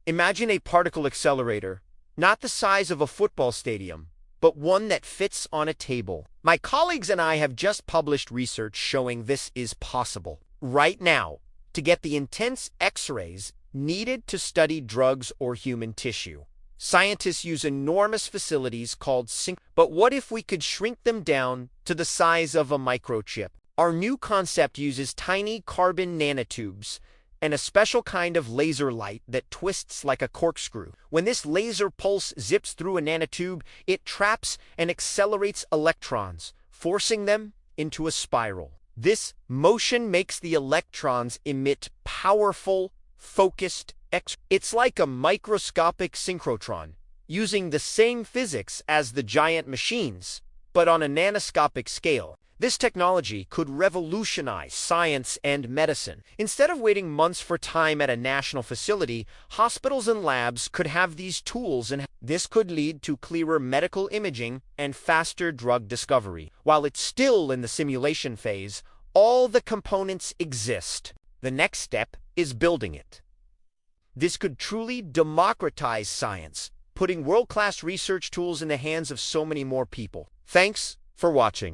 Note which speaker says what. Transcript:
Speaker 1: Imagine a particle accelerator, not the size of a football stadium, but one that fits on a table. My colleagues and I have just published research showing this is possible. Right now, to get the intense X-rays needed to study drugs or human tissue. Scientists use enormous facilities called but what if we could shrink them down to the size of a microchip? Our new concept uses tiny carbon nanotubes and a special kind of laser light that twists like a corkscrew. When this laser pulse zips through a nanotube, it traps and accelerates electrons, forcing them into a spiral. This motion makes the electrons emit powerful, focused X. It's like a microscopic synchrotron, using the same physics as the giant machines, but on a nanoscopic scale. This technology could revolutionize science and medicine. Instead of waiting months for time at a national facility, hospitals and labs could have these tools, and this could lead to clearer medical imaging and faster drug discovery. While it's still in the simulation phase, all the components exist. The next step is building it. This could truly democratize science, putting world-class research tools in the hands of so many more people. Thanks for watching.